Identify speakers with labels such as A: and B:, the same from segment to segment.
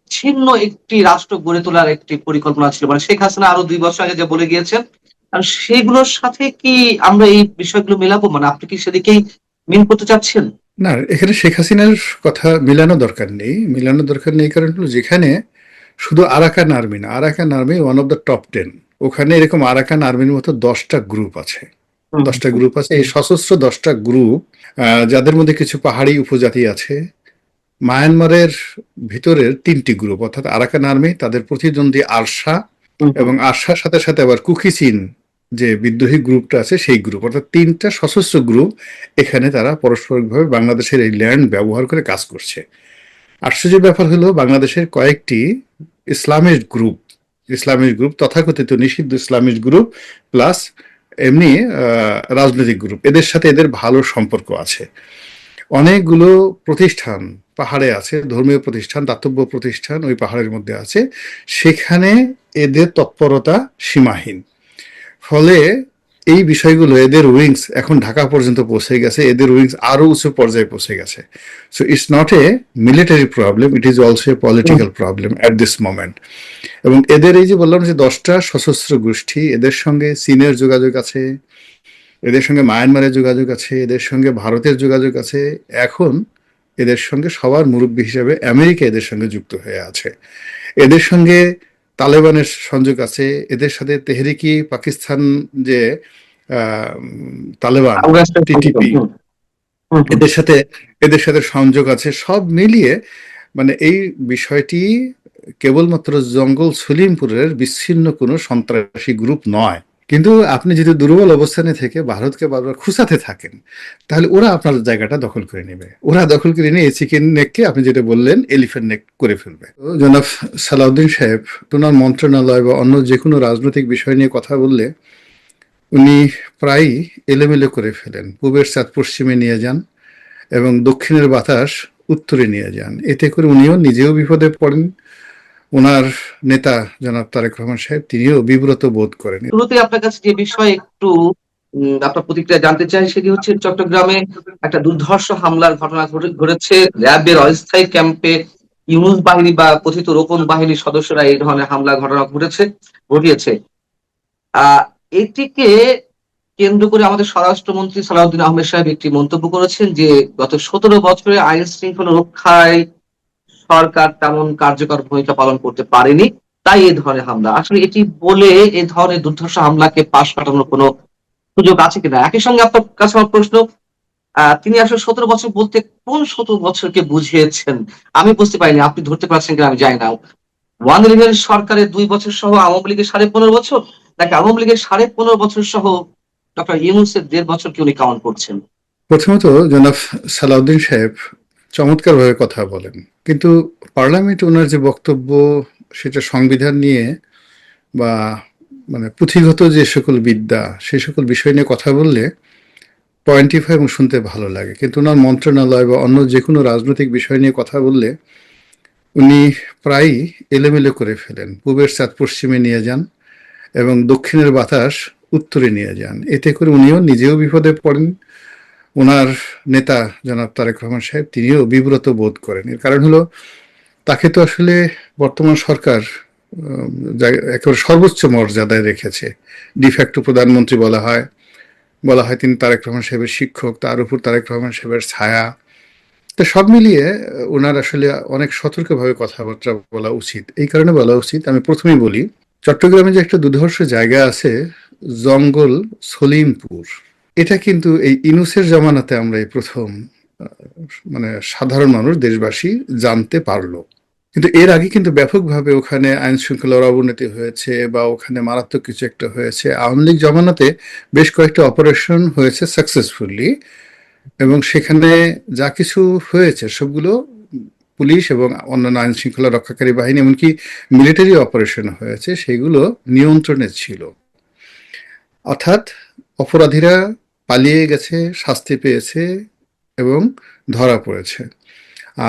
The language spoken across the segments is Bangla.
A: বিচ্ছিন্ন একটি রাষ্ট্র গড়ে তোলার একটি পরিকল্পনা ছিল। মানে শেখ হাসিনা আরো ২ বছর আগে যে বলে গিয়েছেন, সেগুলোর সাথে কি আমরা এই বিষয়গুলো মেলাবো? মানে আপনি কি সেদিকেই মিন করতে চাচ্ছেন?
B: না, এখানে শেখ হাসিনার কথা মিলানো দরকার নেই। মিলানোর দরকার নেই কারণ হলো যেখানে শুধু আরাকান আর্মি না, Arakan army one of the top 10। ওখানে এরকম আরাকান আর্মির মতো 10টা গ্রুপ আছে।
A: হুম,
B: 10টা গ্রুপ আছে। এই সশস্ত্র 10টা গ্রুপ, যাদের মধ্যে কিছু পাহাড়ি উপজাতি আছে। মায়ানমারের ভিতরের 3টি গ্রুপ অর্থাৎ আরাকান আর্মি, তাদের প্রতিদ্বন্দ্বী আরসা,
A: হুম, হুম,
B: এবং আরসার সাথে সাথে আবার কুকিচিন যে বিদ্রোহী গ্রুপটা আছে সেই গ্রুপ, অর্থাৎ 3টা সশস্ত্র গ্রুপ এখানে তারা পারস্পরিকভাবে বাংলাদেশের এই ল্যান্ড ব্যবহার করে কাজ করছে। আশ্চর্যের ব্যাপার হলো বাংলাদেশের কয়েকটি ইসলামিক গ্রুপ, তথাকথিত নিষিদ্ধ ইসলামিক গ্রুপ, প্লাস এমনি রাজনৈতিক গ্রুপ, এদের সাথে এদের ভালো সম্পর্ক আছে। অনেকগুলো প্রতিষ্ঠান পাহাড়ে আছে, ধর্মীয় প্রতিষ্ঠান, দাতব্য প্রতিষ্ঠান ওই পাহাড়ের মধ্যে আছে। সেখানে এদের তৎপরতা সীমাহীন। ফলে এই বিষয়গুলো, এদের উইংস এখন ঢাকা পর্যন্ত পৌঁছে গেছে, এদের উইংস আরো উঁচু পর্যায়ে পৌঁছে গেছে। So it's not a military problem, it is also a
A: hmm.
B: Political problem at this moment. এবং এদের এই যে বললাম যে 10টা সশস্ত্র গোষ্ঠী, এদের সঙ্গে চীনের যোগাযোগ আছে, এদের সঙ্গে মায়ানমারের যোগাযোগ আছে, এদের সঙ্গে ভারতের যোগাযোগ আছে। এখন এদের সঙ্গে সবার মুরব্বী হিসাবে আমেরিকা এদের সঙ্গে যুক্ত হয়ে আছে। এদের সঙ্গে তালেবানের সংযোগ আছে, এদের সাথে তেহরিকি পাকিস্তান যে তালেবান,
A: আফগানিস্তান সংযুক্ত।
B: টিটিপি,
A: হুম, হুম, হুম।
B: এদের সাথে এদের সাথে সংযোগ আছে। সব মিলিয়ে মানে এই বিষয়টি কেবলমাত্র জঙ্গল সলিমপুরের বিচ্ছিন্ন কোনো সন্ত্রাসী গ্রুপ নয়। কিন্তু আপনি যদি দুর্বল অবস্থানে থেকে ভারতকে বারবার খুঁচাতে থাকেন, তাহলে ওরা আপনার জায়গাটা দখল করে নেবে। ওরা দখল করে নিয়ে এই চিকেন নেককে আপনি যেটা বললেন এলিফ্যান্ট নেক করে ফেলবে। তো জনাব সালাউদ্দিন সাহেব ওনার মন্ত্রণালয় বা অন্য যে কোনো রাজনৈতিক বিষয় নিয়ে কথা বললে উনি প্রায়ই এলোমেলো করে ফেলেন। পূবের চাঁদ পশ্চিমে নিয়ে যান এবং দক্ষিণের বাতাস উত্তরে নিয়ে যান। এতে করে উনিও নিজেও বিপদে পড়েন, ওনার নেতা জনাব তারেক রহমান সাহেব তিনিও বিব্রত বোধ করেন।
A: শুরুতেই আপনার কাছে যে বিষয়ে একটু আপনার প্রতিক্রিয়া জানতে চাই, সেটি হচ্ছে চট্টগ্রামে একটা দুর্ধর্ষ হামলার ঘটনা ঘটেছে। র‍্যাবের অস্থায়ী ক্যাম্পে ইউনূস বাহিনী বা কথিত রোকন বাহিনীর সদস্যরা এই ধরনের হামলার ঘটনা ঘটিয়েছে। আ এটিকে কেন্দ্র করে আমাদের স্বরাষ্ট্রমন্ত্রী সালাউদ্দিন আহমেদ সাহেব একটি মন্তব্য করেছেন যে, গত ১৭ বছরে আইন শৃঙ্খলা রক্ষায় সরকার তেমন কার্যকর ভূমিকা পালন করতে পারেনি। তাই এ ধরনের হামলা। আসলে এটি বলে এ ধরনের দুর্ধর্ষ হামলাকে পাশ কাটানোর কোন সুযোগ আছে কিনা? একই সঙ্গে আপনার কাছে আমার প্রশ্ন, তিনি আসলে ১৭ বছর বলতে কোন ১৭ বছরকে বুঝিয়েছেন? আমি বুঝতে পারিনি। আপনি ধরতে পারছেন কিনা আমি জানি না। ওয়ান ইলেভেন সরকারের ২ বছর সহ আওয়ামী লীগের ১৫.৫ বছর, নাকি আওয়ামী লীগের ১৫.৫ বছর সহ ডক্টর ইউনূসের ১.৫ বছরকে উনি কাউন্ট করছেন?
B: প্রথমত জনাব সালাউদ্দিন সাহেব চমৎকারভাবে কথা বলেন, কিন্তু পার্লামেন্টে ওনার যে বক্তব্য সেটা সংবিধান নিয়ে বা মানে পুঁথিগত যে সকল বিদ্যা সেই সকল বিষয় নিয়ে কথা বললে পয়েন্টিফাই এবং শুনতে ভালো লাগে। কিন্তু ওনার মন্ত্রণালয় বা অন্য যে কোনো রাজনৈতিক বিষয় নিয়ে কথা বললে উনি প্রায়ই এলোমেলো করে ফেলেন। পূবের চাঁদ পশ্চিমে নিয়ে যান এবং দক্ষিণের বাতাস উত্তরে নিয়ে যান। এতে করে উনিও নিজেও বিপদে পড়েন, ওনার নেতা জনাব তারেক রহমান সাহেব তিনিও বিব্রত বোধ করেন। এর কারণ হলো তাকে তো আসলে বর্তমান সরকার একেবারে সর্বোচ্চ মর্যাদায় রেখেছে। ডিফ্যাক্টো প্রধানমন্ত্রী বলা হয় তিনি তারেক রহমান সাহেবের শিক্ষক, তার উপর তারেক রহমান সাহেবের ছায়া। তো সব মিলিয়ে ওনার আসলে অনেক সতর্কভাবে কথাবার্তা বলা উচিত। এই কারণে বলা উচিত, আমি প্রথমেই বলি, চট্টগ্রামে যে একটা দুর্ধর্ষ জায়গা আছে জঙ্গল সলিমপুর, এটা কিন্তু এই ইনুসের জামানাতে আমরা এই প্রথম মানে সাধারণ মানুষ দেশবাসী জানতে পারলো। কিন্তু এর আগে কিন্তু ব্যাপকভাবে ওখানে আইন শৃঙ্খলার অবনতি হয়েছে বা ওখানে মারাত্মক কিছু একটা হয়েছে। আওয়ামী লীগ জমানাতে বেশ কয়েকটা অপারেশন হয়েছে সাকসেসফুলি, এবং সেখানে যা কিছু হয়েছে সবগুলো পুলিশ এবং অন্যান্য আইন শৃঙ্খলা রক্ষাকারী বাহিনী, এমনকি মিলিটারি অপারেশন হয়েছে, সেগুলো নিয়ন্ত্রণে ছিল। অর্থাৎ অপরাধীরা পালিয়ে গেছে, শাস্তি পেয়েছে এবং ধরা পড়েছে।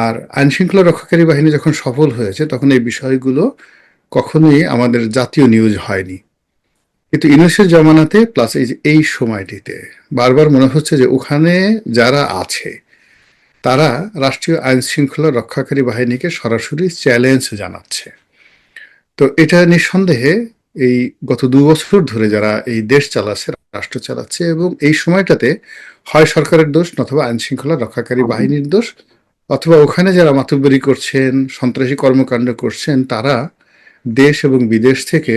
B: আর আইন শৃঙ্খলা রক্ষাকারী বাহিনী যখন সফল হয়েছে তখন এই বিষয়গুলো কখনোই আমাদের জাতীয় নিউজ হয়নি। কিন্তু ইউনূসের জামানাতে প্লাস এই যে এই সময়টিতে বারবার মনে হচ্ছে যে ওখানে যারা আছে তারা রাষ্ট্রীয় আইন শৃঙ্খলা রক্ষাকারী বাহিনীকে সরাসরি চ্যালেঞ্জ জানাচ্ছে। তো এটা নিঃসন্দেহে এই গত ২ বছর ধরে যারা এই দেশ চালাচ্ছে, রাষ্ট্র চালাচ্ছে, এবং এই সময়টাতে হয় সরকারের দোষ নতুবা আইন শৃঙ্খলা রক্ষাকারী বাহিনীর দোষ, অথবা ওখানে যারা মাতব্বরি করছেন, সন্ত্রাসী কর্মকাণ্ড করছেন, তারা দেশ এবং বিদেশ থেকে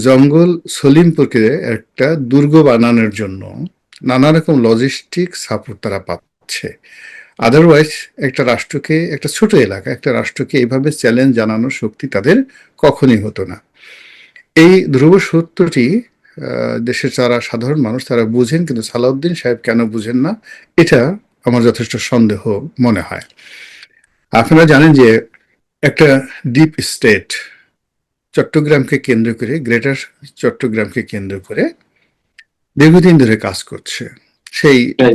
B: জঙ্গল সলিমপুরকে একটা দুর্গ বানানোর জন্য নানা রকম লজিস্টিক সাপোর্ট তারা পাচ্ছে। আদারওয়াইজ একটা রাষ্ট্রকে, একটা ছোট এলাকা, একটা রাষ্ট্রকে এইভাবে চ্যালেঞ্জ জানানোর শক্তি তাদের কখনই হতো না। এই ধ্রুব সত্যটি দেশের যারা সাধারণ মানুষ তারা বুঝেন, কিন্তু সালাউদ্দিন সাহেব কেন বুঝেন না, এটা আমার যথেষ্ট সন্দেহ মনে হয়। আপনারা জানেন যে একটা ডিপ স্টেট চট্টগ্রামকে কেন্দ্র করে, গ্রেটার চট্টগ্রামকে কেন্দ্র করে দীর্ঘদিন ধরে কাজ করছে। সেই
A: Right.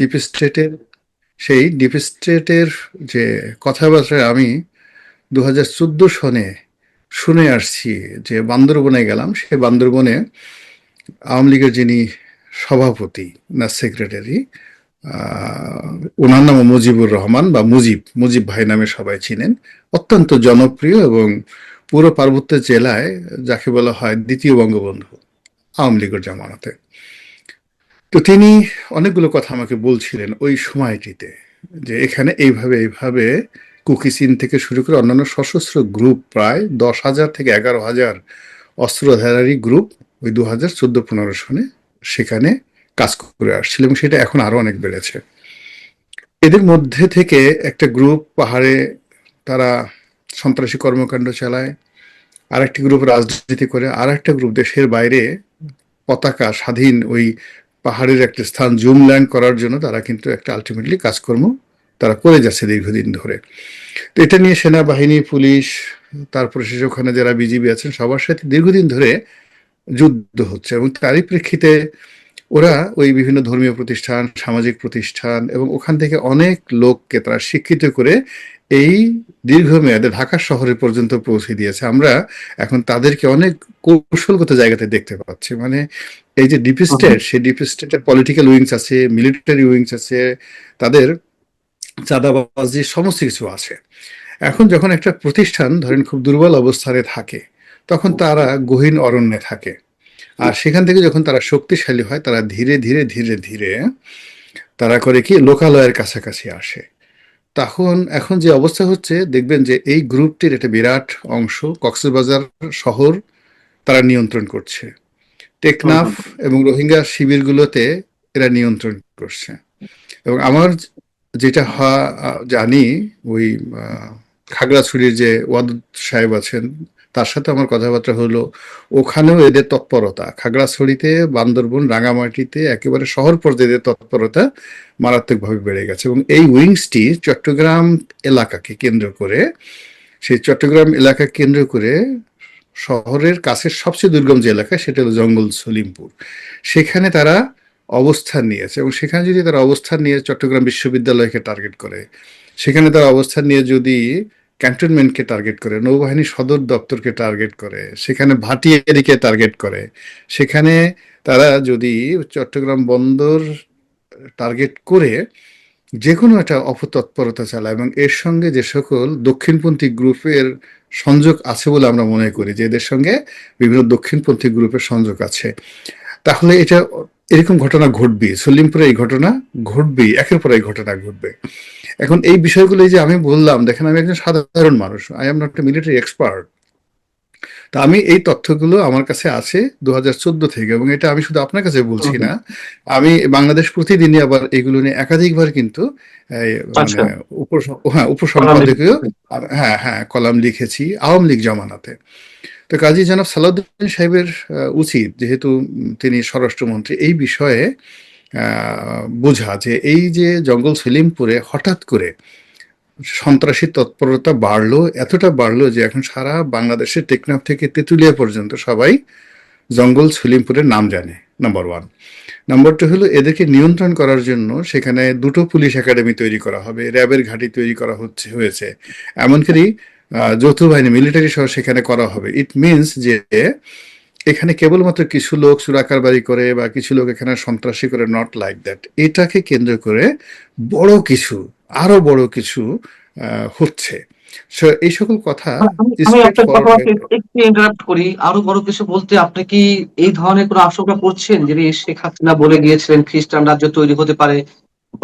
B: ডিপ স্টেটের যে কথাবার্তা আমি ২০১৪ সনে শুনে আসছি, যে বান্দরবনে গেলাম, সে বান্দরবনে আওয়ামী লীগের যিনি সভাপতি না সেক্রেটারি, ওনার নাম মুজিবুর রহমান বা মুজিব, মুজিব ভাই নামে সবাই চিনেন, অত্যন্ত জনপ্রিয় এবং পুরো পার্বত্য জেলায় যাকে বলা হয় দ্বিতীয় বঙ্গবন্ধু আওয়ামী লীগের জামানাতে। তো তিনি অনেকগুলো কথা আমাকে বলছিলেন ওই সময়টিতে, যে এখানে এইভাবে এইভাবে কুকিচিন থেকে শুরু করে অন্যান্য সশস্ত্র গ্রুপ, প্রায় ১০,০০০ থেকে ১১,০০০ অস্ত্রধারী গ্রুপ ওই ২০১৪-১৫ সনে সেখানে কাজ করে আসছিল, এবং সেটা এখন আরো অনেক বেড়েছে। এদের মধ্যে থেকে একটা গ্রুপ পাহাড়ে তারা সন্ত্রাসী কর্মকাণ্ড চালায়, আরেকটি গ্রুপ রাজনীতি করে, আর একটা গ্রুপ দেশের বাইরে পতাকা স্বাধীন ওই পাহাড়ের একটা স্থান জুমল্যান্ড করার জন্য তারা কিন্তু একটা আলটিমেটলি কাজকর্ম তারা করে যাচ্ছে দীর্ঘদিন ধরে। তো এটা নিয়ে সেনাবাহিনী, পুলিশ, তারপরে শেষে ওখানে যারা বিজিবি আছেন সবার সাথে দীর্ঘদিন ধরে যুদ্ধ হচ্ছে, এবং তারই প্রেক্ষিতে ওরা ওই বিভিন্ন ধর্মীয় প্রতিষ্ঠান, সামাজিক প্রতিষ্ঠান এবং ওখান থেকে অনেক লোককে তারা শিক্ষিত করে এই দীর্ঘমেয়াদে ঢাকা শহরে পর্যন্ত পৌঁছে দিয়েছে। আমরা এখন তাদেরকে অনেক কৌশলগত জায়গাতে দেখতে পাচ্ছি। মানে এই যে ডিপ স্টেট, সেই ডিপ স্টেটের পলিটিক্যাল উইংস আছে, মিলিটারি উইংস আছে, তাদের চাঁদাবাজি সমস্ত কিছু আছে। এখন যখন একটা প্রতিষ্ঠান ধরেন খুব দুর্বল অবস্থানে থাকে, তখন তারা গহীন অরণ্যে থাকে, আর সেখান থেকে যখন তারা শক্তিশালী হয়, তারা ধীরে ধীরে ধীরে ধীরে তারা করে কি লোকালয়ের কাছাকাছি আসে। তখন এখন যে অবস্থা হচ্ছে, দেখবেন যে এই গ্রুপটির একটা বিরাট অংশ কক্সবাজার শহর তারা নিয়ন্ত্রণ করছে, টেকনাফ এবং রোহিঙ্গা শিবিরগুলোতে এরা নিয়ন্ত্রণ করছে। এবং আমার যেটা জানি, ওই খাগড়াছড়ির যে ওয়াদুদ সাহেব আছেন, তার সাথে আমার কথাবার্তা হলো, ওখানেও এদের তৎপরতা, খাগড়াছড়িতে, বান্দরবন, রাঙামাটিতে একেবারে শহর পর্যায়ে এদের তৎপরতা মারাত্মকভাবে বেড়ে গেছে। এবং এই উইংসটি চট্টগ্রাম এলাকাকে কেন্দ্র করে, সেই চট্টগ্রাম এলাকা কেন্দ্র করে শহরের কাছের সবচেয়ে দুর্গম যে এলাকা সেটা হলো জঙ্গল সলিমপুর, সেখানে তারা অবস্থান নিয়েছে। এবং সেখানে যদি তারা অবস্থান নিয়ে চট্টগ্রাম বিশ্ববিদ্যালয়কে টার্গেট করে, সেখানে তারা অবস্থান নিয়ে যদি ক্যান্টনমেন্টকে টার্গেট করে, নৌবাহিনী সদর দপ্তরকে টার্গেট করে, সেখানে ভাটিয়ারিকে টার্গেট করে, সেখানে তারা যদি চট্টগ্রাম বন্দর টার্গেট করে যে কোনো একটা অপতৎপরতা চালায়, এবং এর সঙ্গে যে সকল দক্ষিণপন্থী গ্রুপের সংযোগ আছে বলে আমরা মনে করি, যে এদের সঙ্গে বিভিন্ন দক্ষিণপন্থী গ্রুপের সংযোগ আছে, তাহলে এটা এরকম ঘটনা ঘটবে। সলিমপুরে এই ঘটনা ঘটবে, একের পর এই ঘটনা ঘটবে। এখন এই বিষয়গুলো যে আমি বললাম, দেখেন আমি একজন সাধারণ মানুষ, I am not a military expert. তা আমি এই তথ্যগুলো আমার কাছে আছে ২০১৪ থেকে, এবং এটা আমি শুধু আপনার কাছে বলছি না, আমি বাংলাদেশ প্রতিদিনই আবার এগুলো নিয়ে একাধিকবার কিন্তু মানে
A: আচ্ছা।
B: উপসম্পাদকীয়, হ্যাঁ হ্যাঁ, কলাম লিখেছি আওয়ামী লীগ জমানাতে। তো কাজী জনাব সালাউদ্দিন সাহেবের উচিত, যেহেতু তিনি স্বরাষ্ট্রমন্ত্রী, এই বিষয়ে বোঝা যে এই যে জঙ্গল সলিমপুরে হঠাৎ করে সন্ত্রাসী তৎপরতা বাড়লো, এতটা বাড়লো যে এখন সারা বাংলাদেশের টেকনাফ থেকে তেঁতুলিয়া পর্যন্ত সবাই জঙ্গল সলিমপুরের নাম জানে, নাম্বার ওয়ান। নাম্বার টু হলো, এদেরকে নিয়ন্ত্রণ করার জন্য সেখানে 2টো পুলিশ একাডেমি তৈরি করা হবে, র্যাবের ঘাঁটি তৈরি করা হয়েছে, এমনকি যৌথ বাহিনী, মিলিটারি সহ সেখানে করা হবে। ইট মিনস যে এখানে কেবলমাত্র কিছু লোক চুরাকারবারি করে বা কিছু লোক এখানে সন্ত্রাসী করে, নট লাইক দ্যাট। এটাকে কেন্দ্র করে বড় কিছু, আরো বড় কিছু হচ্ছে। So, এই সকল কথা
A: আমি আমি
B: স্ট্রেট
A: আপনার কথা
B: ফরওয়ার্ড।
A: একটু ইন্টারাপ্ট করি, আরো বড় কিছু বলতে আপনি কি এই ধরনের কোনো আশঙ্কা করছেন যে শেখ হাসিনা বলে গিয়েছিলেন খ্রিস্টান রাজ্য তৈরি হতে পারে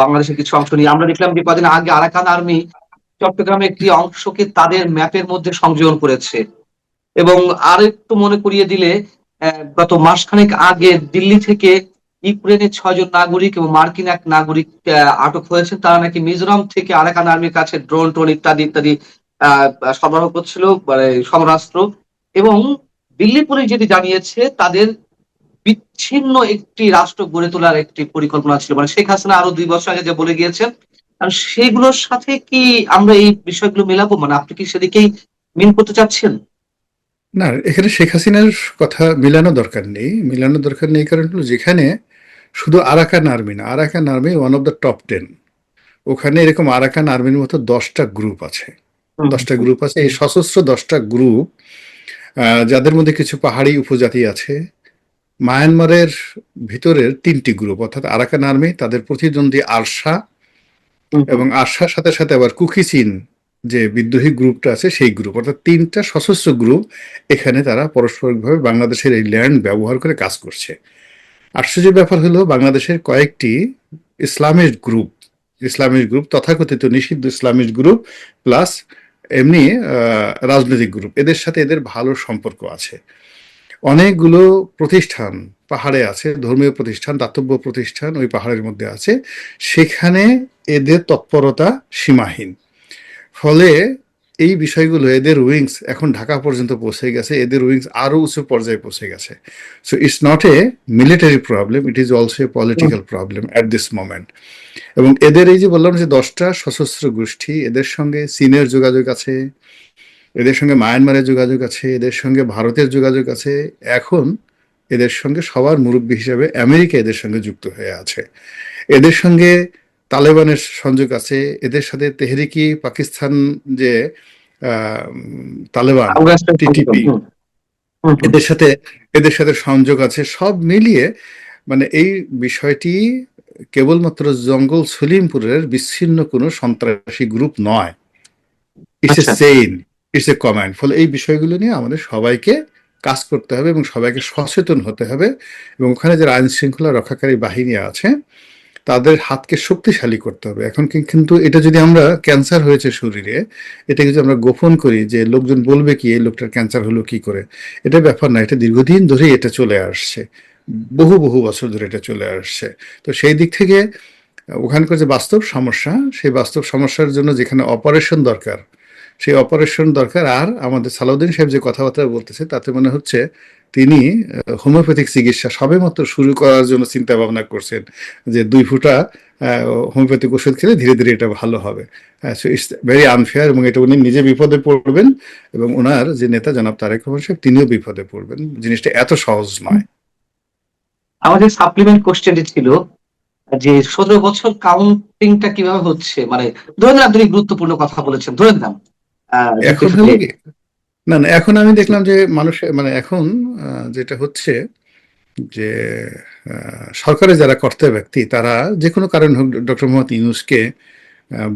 A: বাংলাদেশের কিছু অংশ নিয়ে? আমরা দেখলাম যে কদিন আগে আরাকান আর্মি চট্টগ্রামে একটি অংশকে তাদের ম্যাপের মধ্যে সংযোজন করেছে। এবং আরেকটু মনে করিয়ে দিলে গত মাসখানেক আগে দিল্লি থেকে ইউক্রেনের 6 জন নাগরিক এবং মার্কিন এক নাগরিক আটক হয়েছেন। তারা নাকি মিজোরাম থেকে আরাকান আর্মির কাছে ড্রোন টোন ইত্যাদি ইত্যাদি আহ, সরবরাহ করছিল, মানে সমরাস্ত্র। এবং দিল্লি পুলিশ যেটি জানিয়েছে, তাদের বিচ্ছিন্ন একটি রাষ্ট্র গড়ে তোলার একটি পরিকল্পনা ছিল, মানে শেখ হাসিনা আরো 2 বছর আগে যে বলে গিয়েছেন। আর সেগুলোর সাথে কি আমরা এই বিষয়গুলো মেলাবো? মানে আপনি কি সেদিকেই মিন করতে চাচ্ছেন?
B: না, এখানে শেখ হাসিনার কথা মিলানো দরকার নেই। মিলানো দরকার নেই কারণ হলো যেখানে শুধু আরাকান আর্মি না, Arakan army one of the top 10। ওখানে এরকম আরাকান আর্মির মতো 10টা গ্রুপ আছে।
A: হুম,
B: 10টা গ্রুপ আছে, এই সশস্ত্র 10টা গ্রুপ, যাদের মধ্যে কিছু পাহাড়ি উপজাতি আছে। মায়ানমারের ভিতরের 3টি গ্রুপ, অর্থাৎ আরাকান আর্মি, তাদের প্রতিদ্বন্দ্বী আরসা,
A: হুম, হুম।
B: এবং আরসার সাথে সাথে আবার কুকি চিন যে বিদ্রোহী গ্রুপটা আছে সেই গ্রুপ, অর্থাৎ 3টা সশস্ত্র গ্রুপ এখানে তারা পরস্পরিকভাবে বাংলাদেশের এই ল্যান্ড ব্যবহার করে কাজ করছে। আশ্চর্যের ব্যাপার হলো বাংলাদেশের কয়েকটি ইসলামিক গ্রুপ, ইসলামিক গ্রুপ, তথাকথিত নিষিদ্ধ ইসলামিক গ্রুপ, প্লাস এমনি রাজনৈতিক গ্রুপ, এদের সাথে এদের ভালো সম্পর্ক আছে। অনেকগুলো প্রতিষ্ঠান পাহাড়ে আছে, ধর্মীয় প্রতিষ্ঠান, দাতব্য প্রতিষ্ঠান ওই পাহাড়ের মধ্যে আছে। সেখানে এদের তৎপরতা সীমাহীন। ফলে এই বিষয়গুলো, এদের উইংস এখন ঢাকা পর্যন্ত পৌঁছে গেছে, এদের উইংস আরো উঁচু পর্যায়ে পৌঁছে গেছে। So it's not a military problem, it is also a
A: hmm.
B: Political problem at this moment. এবং এদের এই যে বললাম যে 10টা সশস্ত্র গোষ্ঠী, এদের সঙ্গে চীনের যোগাযোগ আছে, এদের সঙ্গে মায়ানমারের যোগাযোগ আছে, এদের সঙ্গে ভারতের যোগাযোগ আছে। এখন এদের সঙ্গে সবার মুরব্বী হিসেবে আমেরিকা এদের সঙ্গে যুক্ত হয়ে আছে। এদের সঙ্গে তালেবানের সংযোগ আছে, এদের সাথে তেহরিকি পাকিস্তান যে তালেবান,
A: আফগানিস্তান সংযুক্ত।
B: টিটিপি,
A: হুম, হুম, হুম।
B: এদের সাথে এদের সাথে সংযোগ আছে। সব মিলিয়ে মানে এই বিষয়টি কেবলমাত্র জঙ্গল সলিমপুরের বিচ্ছিন্ন কোনো সন্ত্রাসী গ্রুপ নয়, ইটস এ
A: আচ্ছা।
B: সেইন, ইটস এ কমান্ড। ফলে এই বিষয়গুলো নিয়ে আমাদের সবাইকে কাজ করতে হবে এবং সবাইকে সচেতন হতে হবে। এবং ওখানে যারা আইন শৃঙ্খলা রক্ষাকারী বাহিনী আছে তাদের হাতকে শক্তিশালী করতে হবে। এখন কিন্তু এটা যদি আমরা, ক্যান্সার হয়েছে শরীরে, এটা যদি আমরা গোপন করি যে লোকজন বলবে কি এই লোকটার ক্যান্সার হলো কি করে, এটা ব্যাপার না। এটা দীর্ঘদিন ধরেই এটা চলে আসছে, বহু বহু বছর ধরে এটা চলে আসছে। তো সেই দিক থেকে ওখানকার যে বাস্তব সমস্যা, সেই বাস্তব সমস্যার জন্য যেখানে অপারেশন দরকার সেই অপারেশন দরকার। আর আমাদের সালাউদ্দিন সাহেব যে কথাবার্তা বলতেছে তাতে মনে হচ্ছে তিনি হোমিওপ্যাথিক চিকিৎসা সবেমাত্র শুরু করার জন্য চিন্তা ভাবনা করছেন, যে 2 ফুটা হোমিওপ্যাথিক ওষুধ খেলে ধীরে ধীরে এটা ভালো হবে। সো ইটস ভেরি আনফেয়ার, এবং এটা উনি নিজে বিপদে পড়বেন এবং ওনার যে নেতা জনাব তারেক রহমান সাহেব তিনিও বিপদে পড়বেন। জিনিসটা এত সহজ নয়।
A: আমাদের সাপ্লিমেন্ট কোশ্চেনটি ছিল যে 17 বছর কাউন্টিংটা কিভাবে হচ্ছে, মানে ধরে নিলাম আপনি গুরুত্বপূর্ণ কথা বলেছেন, ধরে নিলাম
B: এখন
A: যুক্তির
B: হলো
A: সাথে।
B: কি, না না, এখন আমি দেখলাম যে মানুষের মানে এখন যেটা হচ্ছে যে সরকারের যারা কর্তা ব্যক্তি তারা যে কোনো কারণ হোক ডক্টর মোহাম্মদ ইউনূসকে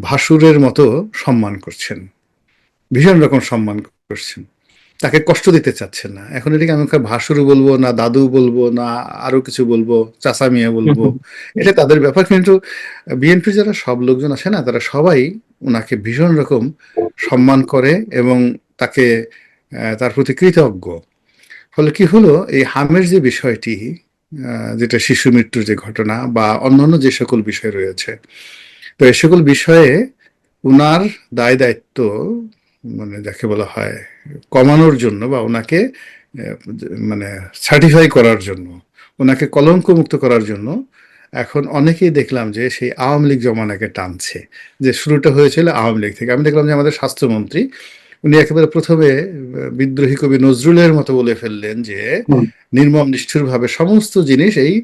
B: ভাসুরের মতো সম্মান করছেন, ভীষণ রকম সম্মান করছেন, তাকে কষ্ট দিতে চাচ্ছেন না। এখন এটাকে আমি ওকে ভাসুর বলবো না, দাদু বলবো না, আরো কিছু বলবো, চাচা মিয়া
A: হুম,
B: বলবো,
A: হুম।
B: এটা তাদের ব্যাপার। কিন্তু বিএনপি যারা সব লোকজন আছে না, তারা সবাই ওনাকে ভীষণ রকম সম্মান করে এবং তাকে তার প্রতি কৃতজ্ঞ। ফলে কি হলো, এই হামের যে বিষয়টি, যেটা শিশু মৃত্যুর যে ঘটনা বা অন্যান্য যে সকল বিষয় রয়েছে, তো এই সকল বিষয়ে উনার দায় দায়িত্ব মানে যাকে বলা হয় কমানোর জন্য বা ওনাকে মানে সার্টিফাই করার জন্য, ওনাকে কলঙ্ক মুক্ত করার জন্য এখন অনেকেই দেখলাম যে সেই আওয়ামী লীগ জমানাকে টানছে। যে শুরুটা হয়েছিল আওয়ামী লীগ থেকে। আমি দেখলাম যে আমাদের স্বাস্থ্যমন্ত্রী উনি একেবারে প্রথমে বিদ্রোহী কবি নজরুলের মতো বলে ফেললেন যে
A: হুম।
B: নির্মম নিষ্ঠুরভাবে সমস্ত জিনিস এই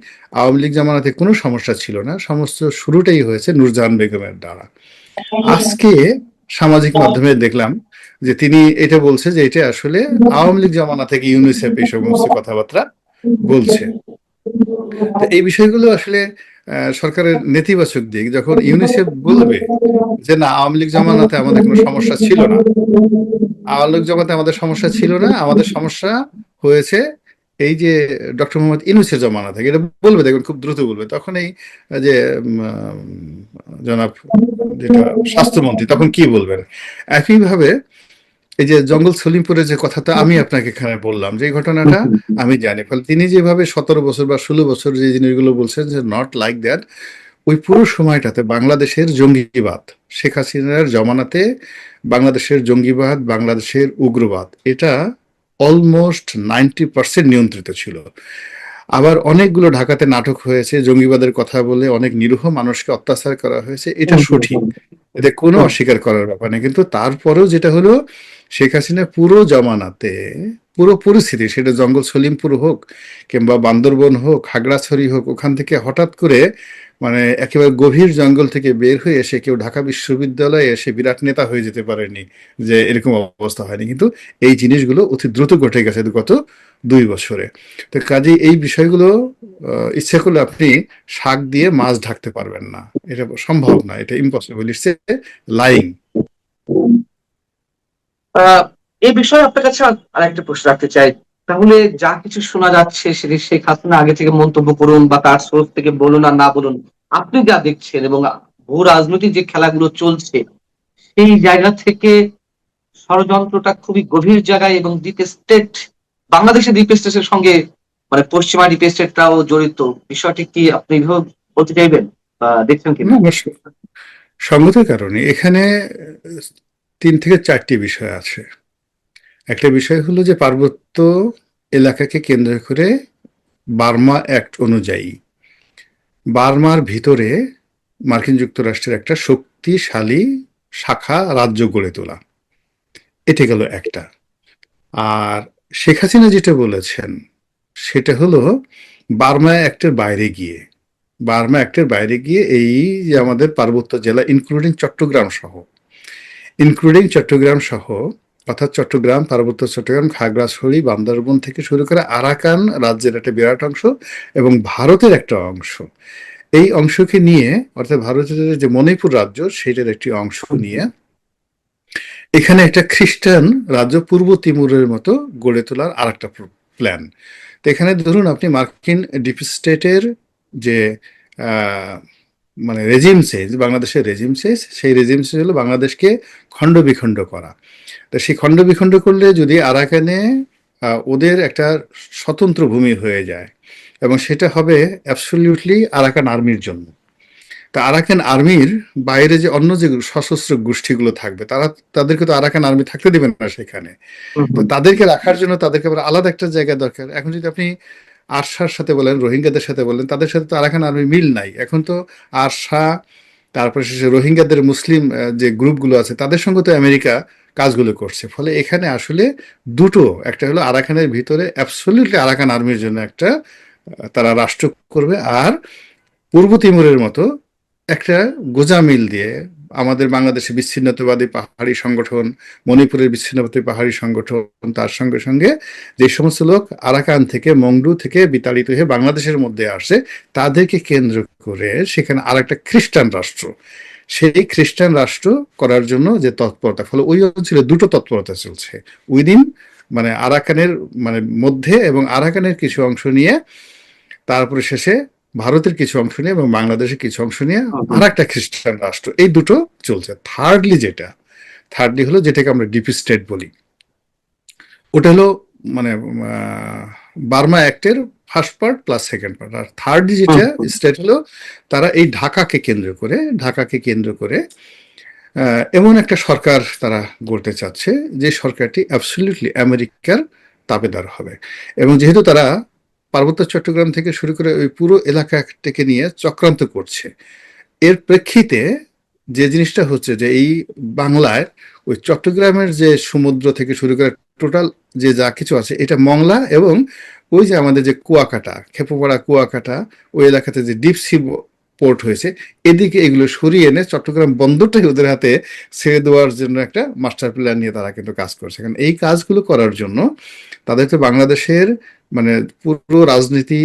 B: আওয়ামী লীগ জামানাতে কোনো সমস্যা ছিল না, সমস্ত শুরুটাই হয়েছে নূরজাহান বেগমের দ্বারা। আজকে সামাজিক মাধ্যমে দেখলাম যে তিনি এটা বলছে যে এটা আসলে আওয়ামী লীগ জমানা থেকে ইউনিসেফ এই সমস্ত কথাবার্তা বলছে। তো এই বিষয়গুলো আসলে সরকারের নেতিবাচক দিক। যখন ইউনিসেফ বলবে যে না, আওয়ামী লীগ জমানাতে আমাদের কোনো সমস্যা ছিল না, আওয়ামী লীগ জমানাতে আমাদের সমস্যা ছিল না, আমাদের সমস্যা হয়েছে এই যে ডক্টর মোহাম্মদ ইউনূসের জমানা থেকে, এটা বলবে, দেখবেন খুব দ্রুত বলবে। তখন এই যে জনাব যেটা স্বাস্থ্যমন্ত্রী তখন কি বলবেন? একইভাবে এই যে জঙ্গল সলিমপুরের যে কথাটা আমি আপনাকে এখানে বললাম, যে এই ঘটনাটা আমি জানি, ফলে তিনি যেভাবে 17 বছর বা 16 বছর যে জিনিসগুলো বলছেন যে নট লাইক দ্যাট, ওই পুরো সময়টাতে বাংলাদেশের জঙ্গিবাদ, শেখ হাসিনার জমানাতে বাংলাদেশের জঙ্গিবাদ, বাংলাদেশের উগ্রবাদ, এটা অলমোস্ট 90% নিয়ন্ত্রিত ছিল। আবার অনেকগুলো ঢাকাতে নাটক হয়েছে, জঙ্গিবাদের কথা বলে অনেক নিরীহ মানুষকে অত্যাচার করা হয়েছে, এটা সঠিক, এতে কোনো অস্বীকার করার ব্যাপার নেই। কিন্তু তারপরেও যেটা হলো, শেখ হাসিনা পুরো জমানাতে পুরো পরিস্থিতি, সেটা জঙ্গল সলিমপুর হোক কিংবা বান্দরবন হোক, খাগড়াছড়ি হোক, ওখান থেকে হঠাৎ করে মানে একেবারে গভীর জঙ্গল থেকে বের হয়ে এসে কেউ ঢাকা বিশ্ববিদ্যালয়ে এসে বিরাট নেতা হয়ে যেতে পারেনি, যে এরকম অবস্থা হয়নি। কিন্তু এই জিনিসগুলো অতি দ্রুত ঘটে গেছে গত 2 বছরে। তো কাজে এই বিষয়গুলো ইচ্ছা করলে আপনি শাক দিয়ে মাছ ঢাকতে পারবেন না, এটা সম্ভব না, এটা ইম্পসিবল, ইটস এ লাইং।
A: আহ এই বিষয়ে আপনার কাছে আরেকটা প্রশ্ন রাখতে চাই। তাহলে যা কিছু শোনা যাচ্ছে সেটি শেখ হাসিনা আগে থেকে মন্তব্য করুন বা তার সোর্স থেকে বলুন আর না বলুন, আপনি যা দেখছেন এবং ভূ রাজনৈতিক যে খেলাগুলো চলছে সেই জায়গা থেকে ষড়যন্ত্রটা খুবই গভীর জায়গায়, এবং ডিপ স্টেট, বাংলাদেশের ডিপ স্টেটের সঙ্গে মানে পশ্চিমা ডিপ স্টেটটাও জড়িত। বিষয়টি কি আপনি এভাবে বলতে চাইবেন বা দেখছেন কিনা?
B: না, অবশ্যই সঙ্গতের কারণে এখানে 3 থেকে 4টি বিষয় আছে। একটা বিষয় হলো যে পার্বত্য এলাকাকে কেন্দ্র করে বার্মা অ্যাক্ট অনুযায়ী বার্মার ভিতরে মার্কিন যুক্তরাষ্ট্রের একটা শক্তিশালী শাখা রাজ্য গড়ে তোলা, এটা গেল একটা। আর শেখ হাসিনা যেটা বলেছেন সেটা হলো বার্মা অ্যাক্টের বাইরে গিয়ে এই যে আমাদের পার্বত্য জেলা ইনক্লুডিং চট্টগ্রাম সহ অর্থাৎ চট্টগ্রাম, পার্বত্য চট্টগ্রাম, খাগড়াছড়ি, বান্দরবন থেকে শুরু করে আরাকান রাজ্যের একটা বিরাট অংশ এবং ভারতের একটা অংশ, এই অংশকে নিয়ে, অর্থাৎ ভারতের যে মণিপুর রাজ্য সেটার একটি অংশ নিয়ে এখানে একটা খ্রিস্টান রাজ্য পূর্ব তিমুরের মতো গড়ে তোলার আর একটা প্ল্যান। তো এখানে ধরুন আপনি মার্কিন ডিপ স্টেটের যে আহ, মানে রেজিম চেঞ্জ, বাংলাদেশের রেজিম চেঞ্জ, সেই রেজিম চেঞ্জ হলো বাংলাদেশকে খণ্ড বিখণ্ড করা। তো সেই খণ্ড বিখণ্ড করলে যদি আরাকানে ওদের একটা স্বতন্ত্র ভূমি হয়ে যায়, এবং সেটা হবে অ্যাবসলিউটলি আরাকান আর্মির জন্য। তা আরাকান আর্মির বাইরে যে অন্য যে সশস্ত্র গোষ্ঠীগুলো থাকবে, তাদেরকে তো আরাকান আর্মি থাকতে দিবেন না সেখানে। তো তাদেরকে রাখার জন্য তাদেরকে আবার আলাদা একটা জায়গা দরকার। এখন যদি আপনি আরসার সাথে বলেন, রোহিঙ্গাদের সাথে বলেন, তাদের সাথে তো আরাকান আর্মি মিল নাই। এখন তো আরসা, তারপরে শেষে রোহিঙ্গাদের মুসলিম যে গ্রুপগুলো আছে তাদের সঙ্গে তো আমেরিকা কাজগুলো করছে। ফলে এখানে আসলে দুটো, একটা হলো আরাকানের ভিতরে অ্যাবসলিউটলি আরাকান আর্মির জন্য একটা তারা রাষ্ট্র করবে, আর পূর্ব তিমুরের মতো একটা গোঁজামিল দিয়ে আমাদের বাংলাদেশে বিচ্ছিন্নতাবাদী পাহাড়ি সংগঠন, মণিপুরের বিচ্ছিন্নতাবাদী পাহাড়ি সংগঠন, তার সঙ্গে সঙ্গে যে সমস্ত লোক আরাকান থেকে, মংডু থেকে বিতাড়িত হয়ে বাংলাদেশের মধ্যে আসে, তাদেরকে কেন্দ্র করে সেখানে আর একটা খ্রিস্টান রাষ্ট্র, সেই খ্রিস্টান রাষ্ট্র করার জন্য যে তৎপরতা, ফলে ওই অঞ্চলে দুটো তৎপরতা চলছে উইদিন, মানে আরাকানের মানে মধ্যে এবং আরাকানের কিছু অংশ নিয়ে, তারপরে শেষে ভারতের কিছু অংশ নিয়ে এবং বাংলাদেশের কিছু অংশ নিয়ে আর একটা খ্রিস্টান রাষ্ট্র, এই দুটো চলছে। থার্ডলি হলো যেটাকে আমরা ডিপ স্টেট বলি, ওটা হলো মানে বার্মা অ্যাক্টের first part plus second part. আর থার্ডলি যেটা স্টেট হলো, তারা এই ঢাকাকে কেন্দ্র করে এমন একটা সরকার তারা গড়তে চাচ্ছে যে সরকারটি অ্যাবসলিউটলি আমেরিকার তাবেদার হবে। এবং যেহেতু তারা পার্বত্য চট্টগ্রাম থেকে শুরু করে ওই পুরো এলাকাটাকে নিয়ে চক্রান্ত করছে, এর প্রেক্ষিতে যে জিনিসটা হচ্ছে যে এই বাংলায় ওই চট্টগ্রামের যে সমুদ্র থেকে শুরু করে টোটাল যে যা কিছু আছে, এটা মংলা এবং ওই যে আমাদের যে কুয়াকাটা, খেপুপাড়া কুয়াকাটা, ওই এলাকাতে যে ডিপ সি পোর্ট হয়েছে, এদিকে এগুলো সরিয়ে এনে চট্টগ্রাম বন্দরটাকে ওদের হাতে ছেড়ে দেওয়ার জন্য একটা মাস্টার প্ল্যান নিয়ে তারা কিন্তু কাজ করছে। কারণ এই কাজগুলো করার জন্য তাদেরকে বাংলাদেশের মানে পুরো রাজনীতি,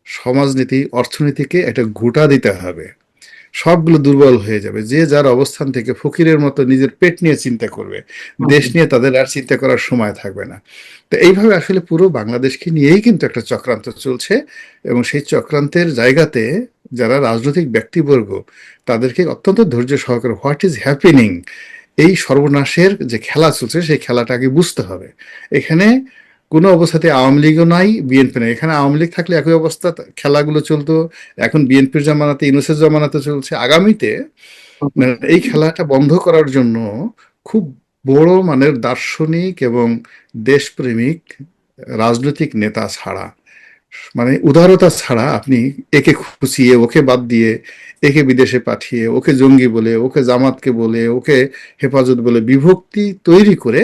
B: সমাজনীতি, অর্থনীতিকে একটা গোটা দিতে হবে। সবগুলো দুর্বল হয়ে যাবে, যে যার অবস্থান থেকে ফকিরের মতো নিজের পেট নিয়ে চিন্তা করবে, দেশ নিয়ে তাদের আর চিন্তা করার সময় থাকবে না। তো এইভাবে আসলে পুরো বাংলাদেশকে নিয়েই কিন্তু একটা চক্রান্ত চলছে, এবং সেই চক্রান্তের জায়গাতে যারা রাজনৈতিক ব্যক্তিবর্গ তাদেরকে অত্যন্ত ধৈর্য সহকারে হোয়াট ইজ হ্যাপেনিং, এই সর্বনাশের যে খেলা চলছে সেই খেলাটাকে বুঝতে হবে। এখানে কোনো অবস্থাতে আওয়ামী লীগও নাই, বিএনপি নাই। এখানে আওয়ামী লীগ থাকলে একই অবস্থা, খেলাগুলো চলতো। এখন বিএনপির জামানাতে, ইউনূসের জামানাতে চলছে। আগামীতে মানে এই খেলাটা বন্ধ করার জন্য খুব বড় মানের দার্শনিক এবং দেশপ্রেমিক রাজনৈতিক নেতা ছাড়া, মানে উদারতা ছাড়া আপনি একে খুশিয়ে ওকে বাদ দিয়ে, একে বিদেশে পাঠিয়ে, ওকে জঙ্গি বলে, ওকে জামাতকে বলে, ওকে হেফাজত বলে বিভক্তি তৈরি করে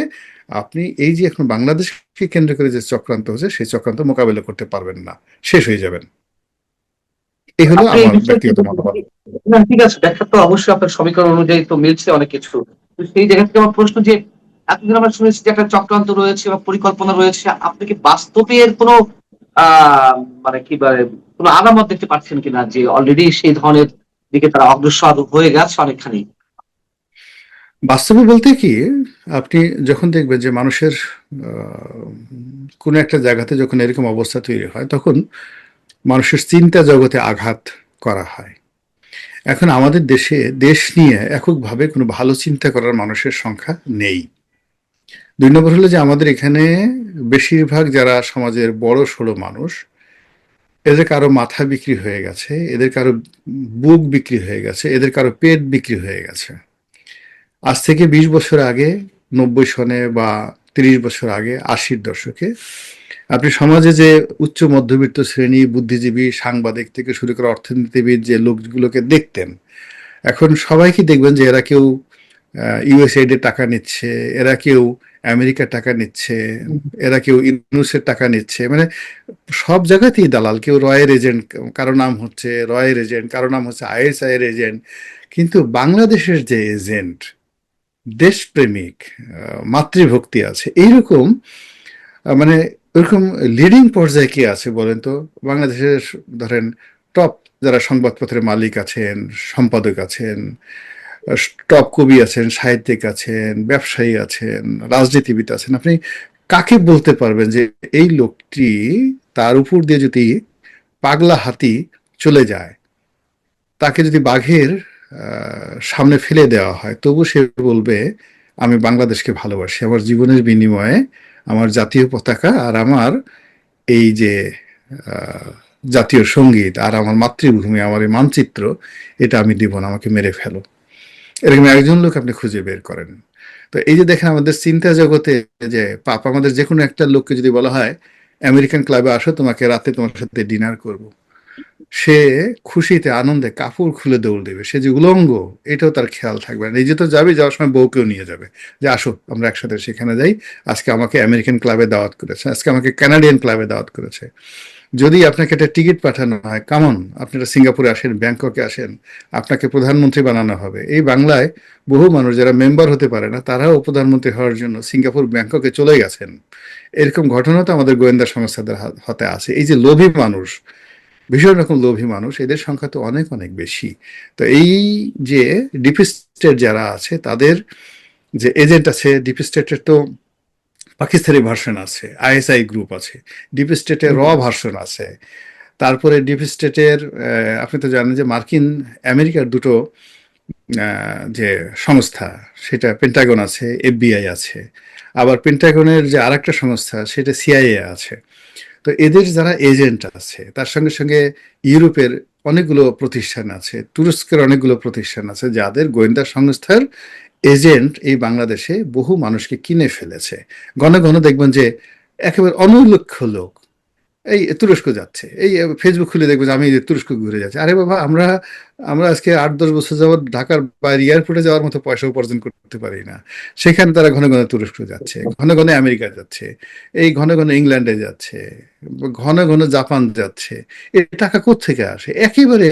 B: আপনি এই যে এখন বাংলাদেশকে কেন্দ্র করে যে চক্রান্ত হচ্ছে সেই চক্রান্ত মোকাবেলা করতে পারবেন না, শেষ হয়ে যাবেন। এই হলো
A: আপনি এই
B: আমার
A: বিষয়টি,
B: ব্যক্তিগত মতামত।
A: না ঠিক আছে, ব্যাখ্যা তো অবশ্যই আপনার সমীকরণ অনুযায়ী তো মিলছে অনেক কিছু। তো সেই জায়গা থেকে আমার প্রশ্ন যে এতদিন আমরা শুনেছি যে একটা চক্রান্ত রয়েছে বা পরিকল্পনা রয়েছে, আপনি কি বাস্তবে এর কোনো আহ মানে কি বলে কোনো আলামত দেখতে পাচ্ছেন কিনা যে অলরেডি সেই ধরনের দিকে তারা অগ্রসর হয়ে গেছে অনেকখানি?
B: বাস্তবে বলতে কি, আপনি যখন দেখবেন যে মানুষের আহ, কোনো একটা জায়গাতে যখন এরকম অবস্থা তৈরি হয়, তখন মানুষের চিন্তা জগতে আঘাত করা হয়। এখন আমাদের দেশে দেশ নিয়ে এককভাবে কোনো ভালো চিন্তা করার মানুষের সংখ্যা নেই। 2 নম্বর হলো যে আমাদের এখানে বেশিরভাগ যারা সমাজের বড় সড়ো মানুষ, এদের কারো মাথা বিক্রি হয়ে গেছে, এদের কারো বুক বিক্রি হয়ে গেছে, এদের কারো পেট বিক্রি হয়ে গেছে। আজ থেকে 20 বছর আগে, 90 সনে বা 30 বছর আগে, 80-র দশকে আপনি সমাজে যে উচ্চ মধ্যবিত্ত শ্রেণী, বুদ্ধিজীবী, সাংবাদিক থেকে শুরু করে অর্থনীতিবিদ যে লোকগুলোকে দেখতেন, এখন সবাইকে দেখবেন যে এরা কেউ ইউএসএইড এর টাকা নিচ্ছে, এরা কেউ আমেরিকার টাকা নিচ্ছে, এরা কেউ ইউনুসের টাকা নিচ্ছে। মানে সব জায়গাতেই দালাল, কেউ রয়ের এজেন্ট, কারো নাম হচ্ছে রয়ের এজেন্ট, কারো নাম হচ্ছে আইএসআই এর এজেন্ট। কিন্তু বাংলাদেশের যে এজেন্ট, দেশপ্রেমিক, মাতৃভক্তি আছে এইরকম, মানে ওরকম লিডিং পর্যায়ে কে আছে বলেন তো বাংলাদেশের? ধরেন টপ যারা সংবাদপত্রের মালিক আছেন, সম্পাদক আছেন, টপ কবি আছেন, সাহিত্যিক আছেন, ব্যবসায়ী আছেন, রাজনীতিবিদ আছেন, আপনি কাকে বলতে পারবেন যে এই লোকটি, তার উপর দিয়ে যদি পাগলা হাতি চলে যায়, তাকে যদি বাঘের সামনে ফেলে দেওয়া হয়, তবু সে বলবে আমি বাংলাদেশকে ভালোবাসি, আমার জীবনের বিনিময়ে আমার জাতীয় পতাকা আর আমার এই যে আহ, জাতীয় সঙ্গীত আর আমার মাতৃভূমি, আমার এই মানচিত্র, এটা আমি দিব না, আমাকে মেরে ফেলো। এরকম একজন লোক আপনি খুঁজে বের করেন। তো এই যে দেখেন আমাদের চিন্তা জগতে, যে পাপ আমাদের যে কোনো একটা লোককে যদি বলা হয় আমেরিকান ক্লাবে আসো, তোমাকে রাতে তোমার সাথে ডিনার করব, সে খুশিতে আনন্দে কাপড় খুলে দৌড় দেবে। সে যে উলঙ্গ এটাও তার খেয়াল থাকবে না। নিজে তো যাবে, যাওয়ার সময় বউকেও নিয়ে যাবে, যে আসো আমরা একসাথে সেখানে যাই, আজকে আমাকে আমেরিকান ক্লাবে দাওয়াত করেছে, আজকে আমাকে কানাডিয়ান ক্লাবে দাওয়াত করেছে। যদি আপনাকে একটা টিকিট পাঠানো হয়, কামন আপনারা সিঙ্গাপুরে আসেন, ব্যাংককে আসেন, আপনাকে প্রধানমন্ত্রী বানানো হবে। এই বাংলায় বহু মানুষ যারা মেম্বার হতে পারে না, তারাও প্রধানমন্ত্রী হওয়ার জন্য সিঙ্গাপুর, ব্যাংককে চলে গেছেন। এরকম ঘটনা তো আমাদের গোয়েন্দা সংস্থাদের হাতে আছে। এই যে লোভী মানুষ, ভীষণ রকম লোভী মানুষ, এদের সংখ্যা তো অনেক অনেক বেশি। তো এই যে ডিপ স্টেট যারা আছে, তাদের যে এজেন্ট আছে, ডিপ স্টেটের তো পাকিস্তানি ভার্সন আছে, আইএসআই গ্রুপ আছে, ডিপ স্টেটের র ভার্সন আছে। তারপরে ডিপ স্টেটের আপনি তো জানেন যে মার্কিন, আমেরিকার দুটো যে সংস্থা, সেটা পেন্টাগন আছে, এফবিআই আছে। আবার পেন্টাগনের যে আরেকটা সংস্থা, সেটা সিআইএ আছে। তো এদের যারা এজেন্ট আছে, তার সঙ্গে সঙ্গে ইউরোপের অনেকগুলো প্রতিষ্ঠান আছে, তুরস্কের অনেকগুলো প্রতিষ্ঠান আছে, যাদের গোয়েন্দা সংস্থার এজেন্ট এই বাংলাদেশে বহু মানুষকে কিনে ফেলেছে। ঘন ঘন দেখবেন যে একেবারে অনুল্লেখ্য লোক, এই তুরস্ক যাচ্ছে, এই ফেসবুক খুলে দেখবো যে আমি তুরস্ক ঘুরে যাচ্ছি। আরে বাবা, আমরা আমরা আজকে 8-10 বছর যাবৎ ঢাকার বাইরে এয়ারপোর্টে যাওয়ার মতো পয়সা উপার্জন করতে পারি না, সেখানে তারা ঘন ঘন তুরস্ক যাচ্ছে, ঘন ঘন আমেরিকা যাচ্ছে, এই ঘন ঘন ইংল্যান্ডে যাচ্ছে, ঘন ঘন জাপান যাচ্ছে। এই টাকা কোত্থেকে আসে একেবারে,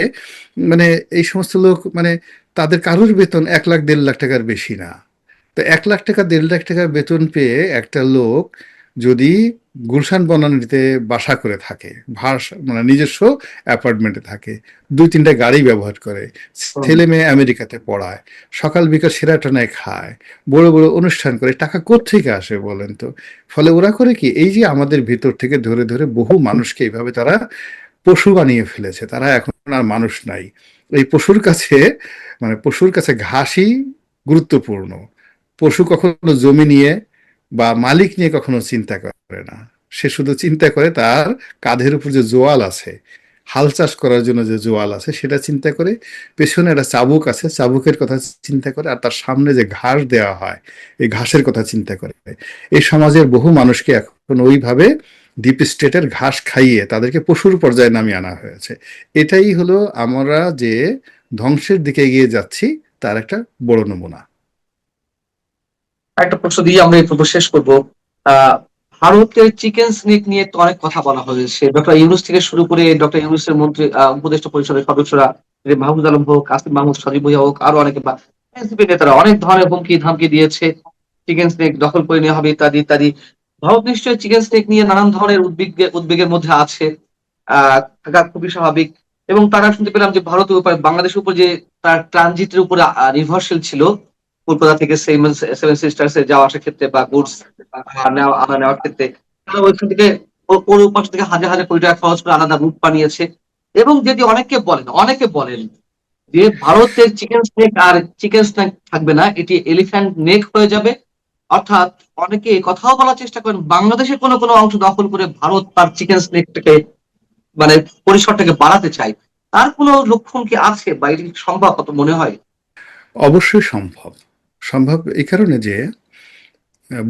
B: মানে এই সমস্ত লোক, মানে তাদের কারোর বেতন 1 লাখ 1.5 লাখ টাকার বেশি না। তো 1 লাখ টাকা 1.5 লাখ টাকার বেতন পেয়ে একটা লোক যদি গুলশান বনানীতে বাসা করে থাকে, মানে নিজস্ব অ্যাপার্টমেন্টে থাকে, 2-3টা গাড়ি ব্যবহার করে,
A: হুম।
B: ছেলে মেয়ে আমেরিকাতে পড়ায়, সকাল বিকাল সেরাটনায় খায়, বড় বড় অনুষ্ঠান করে, টাকা কোত্থেকে আসে বলেন তো? ফলে ওরা করে কি, এই যে আমাদের ভিতর থেকে ধরে ধরে বহু মানুষকে এইভাবে তারা পশু বানিয়ে ফেলেছে, তারা এখন আর মানুষ নাই। এই পশুর কাছে, মানে পশুর কাছে ঘাসই গুরুত্বপূর্ণ। পশু কখনো জমি নিয়ে বা মালিক নিয়ে কখনো চিন্তা করে না। সে শুধু চিন্তা করে তার কাঁধের উপর যে জোয়াল আছে, হাল চাষ করার জন্য যে জোয়াল আছে সেটা চিন্তা করে, পেছনে একটা চাবুক আছে চাবুকের কথা চিন্তা করে, আর তার সামনে যে ঘাস দেওয়া হয় এই ঘাসের কথা চিন্তা করে। এই সমাজের বহু মানুষকে এখন ওইভাবে ডিপ স্টেটের ঘাস খাইয়ে তাদেরকে পশুর পর্যায়ে নামিয়ে আনা হয়েছে। এটাই হলো আমরা যে ধ্বংসের দিকে এগিয়ে যাচ্ছি তার একটা বড় নমুনা।
A: একটা প্রশ্ন দিয়ে আমরা এই পর্ব শেষ করবো। আহ ভারতের চিকেন স্নেক নিয়ে তো অনেক কথা বলা হয়েছে, ডক্টর ইউনূস থেকে শুরু করে ডক্টর ইউনূসের মন্ত্রী উপদেষ্টা পরিষদের সদস্যরা, মাহমুদ আলম হোক, আসিফ মাহমুদ সজীব ভুঁইয়া হোক, আরো অনেকে বা এনসিপি নেতারা অনেক ধরনের হুমকি ধামকি দিয়েছে, চিকেন স্নেক দখল করে নেওয়া হবে ইত্যাদি ইত্যাদি। ভারত নিশ্চয়ই চিকেন স্নেক নিয়ে নানান ধরনের উদ্বেগের মধ্যে আছে, থাকা খুবই স্বাভাবিক। এবং তারা শুনতে পেলাম যে ভারতের উপর, বাংলাদেশের উপর যে তার ট্রানজিটের উপরে নির্ভরশীল ছিল, কলকাতা থেকে সেভেন সিস্টার্স এ যাওয়া আসার ক্ষেত্রে বা গুডস আনা নেওয়ার ক্ষেত্রে, তারা ওইখান থেকে ওর উপাস থেকে হাজার হাজার কোটি টাকা খরচ করে আলাদা রুট বানিয়েছে। এবং যদি অনেকে বলেন যে ভারতের চিকেন স্নেক আর চিকেন স্নেক থাকবে না, এটি এলিফ্যান্ট নেক হয়ে যাবে। অর্থাৎ অনেকে এই কথাও বলার চেষ্টা করেন বাংলাদেশের কোনো কোনো অংশ দখল করে ভারত তার চিকেন স্নেকটাকে, মানে পরিসরটাকে বাড়াতে চায়। তার কোনো লক্ষণ কি আছে বা এটি সম্ভব কত মনে হয়?
B: অবশ্যই সম্ভব। সম্ভব এই কারণে যে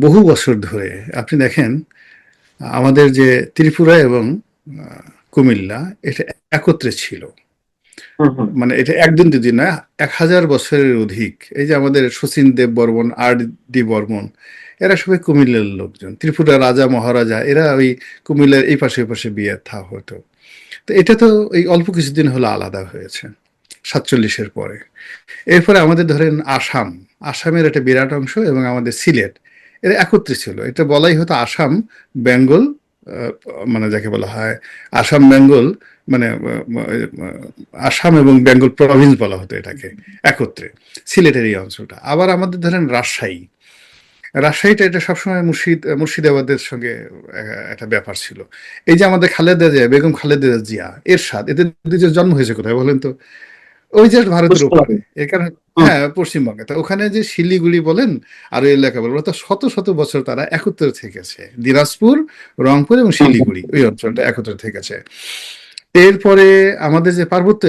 B: বহু বছর ধরে আপনি দেখেন, আমাদের যে ত্রিপুরা এবং কুমিল্লা, এটা একত্রে ছিল।
A: হুম হুম।
B: মানে এটা একদিন দুদিন না, 1000 বছরের অধিক। এই যে আমাদের শচীন দেব বর্মন, আর ডি বর্মন, এরা সবাই কুমিল্লার লোকজন। ত্রিপুরা রাজা মহারাজা এরা ওই কুমিল্লার এই পাশে ওই পাশে বিয়ে থা হতো। তো এটা তো এই অল্প কিছুদিন হলো আলাদা হয়েছে, 47-এর পরে। এরপরে আমাদের ধরেন আসাম, আসামের একটা বিরাট অংশ, এবং আমাদের সিলেট, এরা একত্রে ছিল। এটা বলাই হতো আসাম বেঙ্গল, মানে যাকে বলা হয় আসাম বেঙ্গল, মানে আসাম এবং বেঙ্গল প্রভিন্স বলা হতো এটাকে একত্রে, সিলেটের এই অঞ্চলটা। আবার আমাদের ধরেন রাজশাহী, রাজশাহীটা এটা সবসময় মুর্শিদাবাদের সঙ্গে একটা ব্যাপার ছিল। এই যে আমাদের খালেদা জিয়া, বেগম খালেদা জিয়া, এরশাদ, এদের দুইজন জন্ম হয়েছে কোথায় বলেন তো? ওই যে ভারতের
A: বুঝতে
B: উপরে। এর কারণে
A: হুম।
B: হ্যাঁ, পশ্চিমবঙ্গে। তো ওখানে যে শিলিগুড়ি বলেন আর ওই এলাকা বলেন, ওটা শত শত বছর তারা একত্রে থেকেছে। দিনাজপুর, রংপুর এবং
A: হুম হুম।
B: শিলিগুড়ি ওই অঞ্চলটা একত্রে থেকেছে। এরপরে আমাদের যে পার্বত্য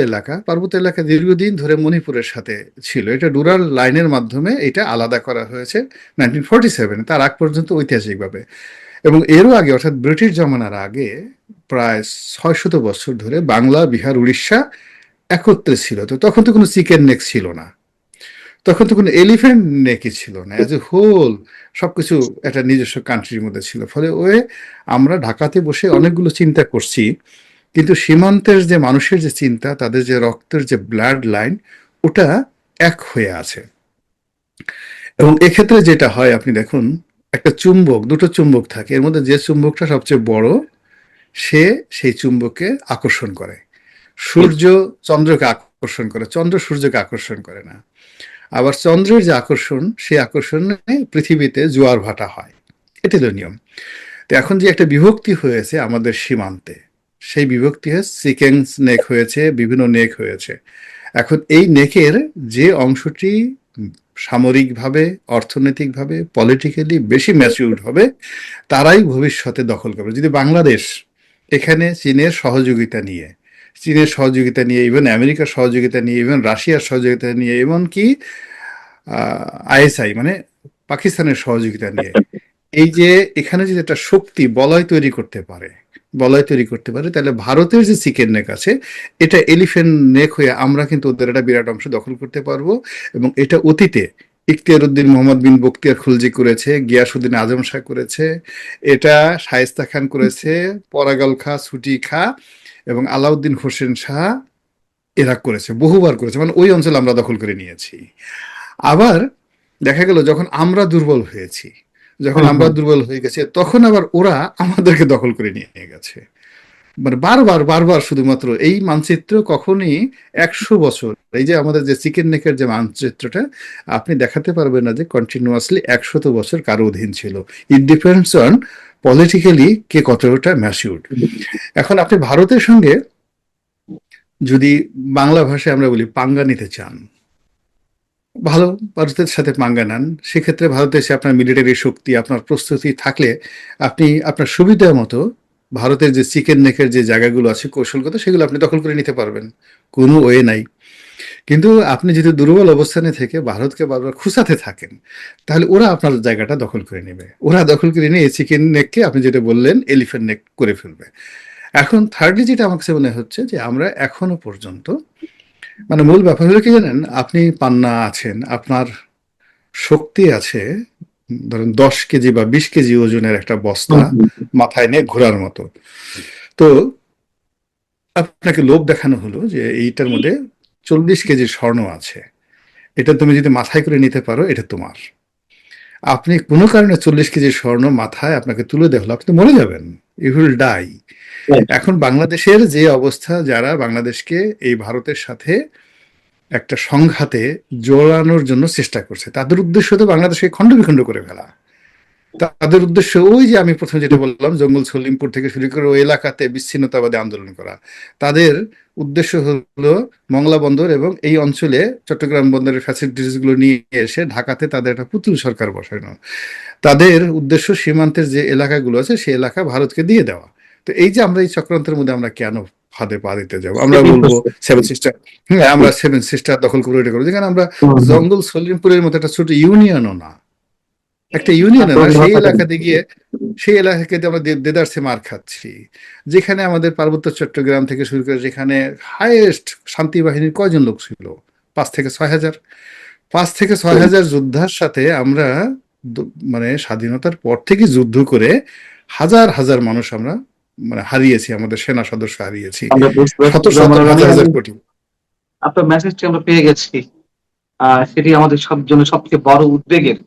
B: এলাকা দীর্ঘদিন ধরে মণিপুরের সাথে ছিল। এটা ডুরাল লাইনের মাধ্যমে এটা আলাদা করা হয়েছে 1947। তার আগ পর্যন্ত ঐতিহাসিকভাবে, এবং এরও আগে অর্থাৎ ব্রিটিশ জমানার আগে প্রায় 600 বছর ধরে বাংলা, বিহার, উড়িষ্যা একত্রে ছিল। তো তখন তো কোনো চিকেন নেক ছিল না, তখন তো কোনো এলিফ্যান্ট নেকই ছিল না। অ্যাজ এ হোল সবকিছু একটা নিজস্ব কান্ট্রির মধ্যে ছিল। ফলে আমরা ঢাকাতে বসে অনেকগুলো চিন্তা করছি, কিন্তু সীমান্তের যে মানুষের যে চিন্তা, তাদের যে রক্তের যে ব্লাড লাইন, ওটা এক হয়ে আছে। এবং এক্ষেত্রে যেটা হয় আপনি দেখুন, একটা চুম্বক, দুটো চুম্বক থাকে, এর মধ্যে যে চুম্বকটা সবচেয়ে বড় সে সেই চুম্বককে আকর্ষণ করে। সূর্য চন্দ্রকে আকর্ষণ করে, চন্দ্র সূর্যকে আকর্ষণ করে না। আবার চন্দ্রের যে আকর্ষণ, সেই আকর্ষণে পৃথিবীতে জোয়ার ভাটা হয়। এটি হলো নিয়ম। তো এখন যে একটা বিভক্তি হয়েছে আমাদের সীমান্তে, সেই বিভক্তি হয়ে চিকেন নেক হয়েছে, বিভিন্ন নেক হয়েছে। এখন এই নেকের যে অংশটি সামরিকভাবে, অর্থনৈতিকভাবে, পলিটিক্যালি বেশি ম্যাচিউরড হবে, তারাই ভবিষ্যতে দখল করবে। যদি বাংলাদেশ এখানে চীনের সহযোগিতা নিয়ে, ইভেন আমেরিকার সহযোগিতা নিয়ে, ইভেন রাশিয়ার সহযোগিতা নিয়ে, এমনকি আইএসআই মানে পাকিস্তানের সহযোগিতা নিয়ে, এই যে এখানে যদি একটা শক্তি বলয় তৈরি করতে পারে, বলয় তৈরি করতে পারে, তাহলে ভারতের যে চিকেন নেক আছে এটা এলিফ্যান্ট নেক হয়ে আমরা কিন্তু ওদের একটা বিরাট অংশ দখল করতে পারবো। এবং এটা অতীতে ইখতিয়ার উদ্দিন মোহাম্মদ বিন বখতিয়ার খুলজি করেছে, গিয়াসউদ্দিন আজম শাহ করেছে, এটা শায়েস্তা খান করেছে, পরাগল খা, সুটি খা এবং আলাউদ্দিন হোসেন শাহ এরা করেছে, বহুবার করেছে, মানে ওই অঞ্চল আমরা দখল করে নিয়েছি। আবার দেখা গেল যখন আমরা দুর্বল হয়েছি, যখন
A: হুম
B: আমরা
A: হুম।
B: দুর্বল হয়ে গেছে, তখন আবার ওরা আমাদেরকে দখল করে নিয়ে গেছে। মানে বারবার বারবার, শুধুমাত্র এই মানচিত্র কখনই 100 বছর, এই যে আমাদের যে চিকেন নেকের যে মানচিত্রটা, আপনি দেখাতে পারবেন না যে কন্টিনিউয়াসলি 100 বছর কারো অধীন ছিল। ইট ডিপেন্ডস অন পলিটিক্যালি কে কতটা ম্যাচিউরড। এখন আপনি ভারতের সঙ্গে যদি বাংলা ভাষায় আমরা বলি পাঙ্গা নিতে চান, ভালো, ভারতের সাথে পাঙ্গা নেন। সেক্ষেত্রে ভারতে এসে আপনার মিলিটারি শক্তি, আপনার প্রস্তুতি থাকলে আপনি আপনার সুবিধা মতো ভারতের যে চিকেন নেকের যে জায়গাগুলো আছে কৌশলগত, সেগুলো আপনি দখল করে নিতে পারবেন, কোনো ওয়ে নাই। কিন্তু আপনি যদি দুর্বল অবস্থানে থেকে ভারতকে বারবার খুঁচাতে থাকেন, তাহলে ওরা আপনার জায়গাটা দখল করে নেবে। ওরা দখল করে নিয়ে চিকেন নেককে আপনি যেটা বললেন এলিফ্যান্ট নেক করে ফেলবে। এখন থার্ডলি যেটা আমার কাছে মনে হচ্ছে যে আমরা এখনো পর্যন্ত, মানে মূল ব্যাপার হলো কি জানেন, আপনি পান্না আছেন, আপনার শক্তি আছে, ধরেন 10 কেজি বা 20 কেজি ওজনের একটা বস্তা
A: হুম হুম।
B: মাথায় নিয়ে ঘোরার মতো। তো আপনাকে লোভ দেখানো হলো যে এইটার মধ্যে 40 কেজি স্বর্ণ আছে, এটা তুমি যদি মাথায় করে নিতে পারো এটা তোমার। আপনি কোনো কারণে 40 কেজি স্বর্ণ মাথায় আপনাকে তুলে দেওয়া হলো, আপনি তো মরে যাবেন, ইউ উইল ডাই।
A: Right.
B: এখন বাংলাদেশের যে অবস্থা, যারা বাংলাদেশকে এই ভারতের সাথে একটা সংঘাতে জড়ানোর জন্য চেষ্টা করছে, তাদের উদ্দেশ্য তো বাংলাদেশকে খণ্ড বিখণ্ড করে ফেলা। তাদের উদ্দেশ্য ওই যে আমি প্রথমে যেটা বললাম, জঙ্গল সলিমপুর থেকে শুরু করে ওই এলাকাতে বিচ্ছিন্নতাবাদী আন্দোলন করা। তাদের উদ্দেশ্য হলো মংলা বন্দর এবং এই অঞ্চলে চট্টগ্রাম বন্দরের ফ্যাসিলিটিস গুলো নিয়ে এসে ঢাকাতে তাদের একটা পুতুল সরকার বসানো। তাদের উদ্দেশ্য সীমান্তের যে এলাকাগুলো আছে সেই এলাকা ভারতকে দিয়ে দেওয়া। তো এই যে আমরা এই চক্রান্তের মধ্যে আমরা কেন ফাঁদে পা দিতে যাবো? আমরা
A: Stepping
B: বলবো
A: process.
B: সেভেন সিস্টার, হ্যাঁ আমরা সেভেন সিস্টার দখল করবো, এটা করবো, যেখানে আমরা
A: হুম হুম।
B: জঙ্গল সলিমপুরের মতো একটা ছোট ইউনিয়নও না, একটা ইউনিয়নে না,
A: আক্রমণ
B: সেই
A: ভাষা কেন?
B: এলাকাতে গিয়ে সেই এলাকাকে আমরা দেদারসে মার খাচ্ছি। যেখানে আমাদের পার্বত্য চট্টগ্রাম থেকে শুরু করে, যেখানে হাইয়েস্ট শান্তি বাহিনীর কয়জন লোক ছিল? 5 থেকে 6 হাজার। 5 থেকে 6 হাজার যোদ্ধার সাথে আমরা মানে স্বাধীনতার পর থেকে যুদ্ধ করে হাজার হাজার মানুষ আমরা মানে হারিয়েছি, আমাদের সেনা সদস্য হারিয়েছি,
A: আমরা বুঝতে
B: শত
A: পারছি
B: শত
A: মানে
B: হাজার
A: আমি
B: হাজার কোটি।
A: আপনার মেসেজটি আমরা পেয়ে গেছি। সেটি আমাদের সব জন্য সবচেয়ে বড় উদ্বেগের।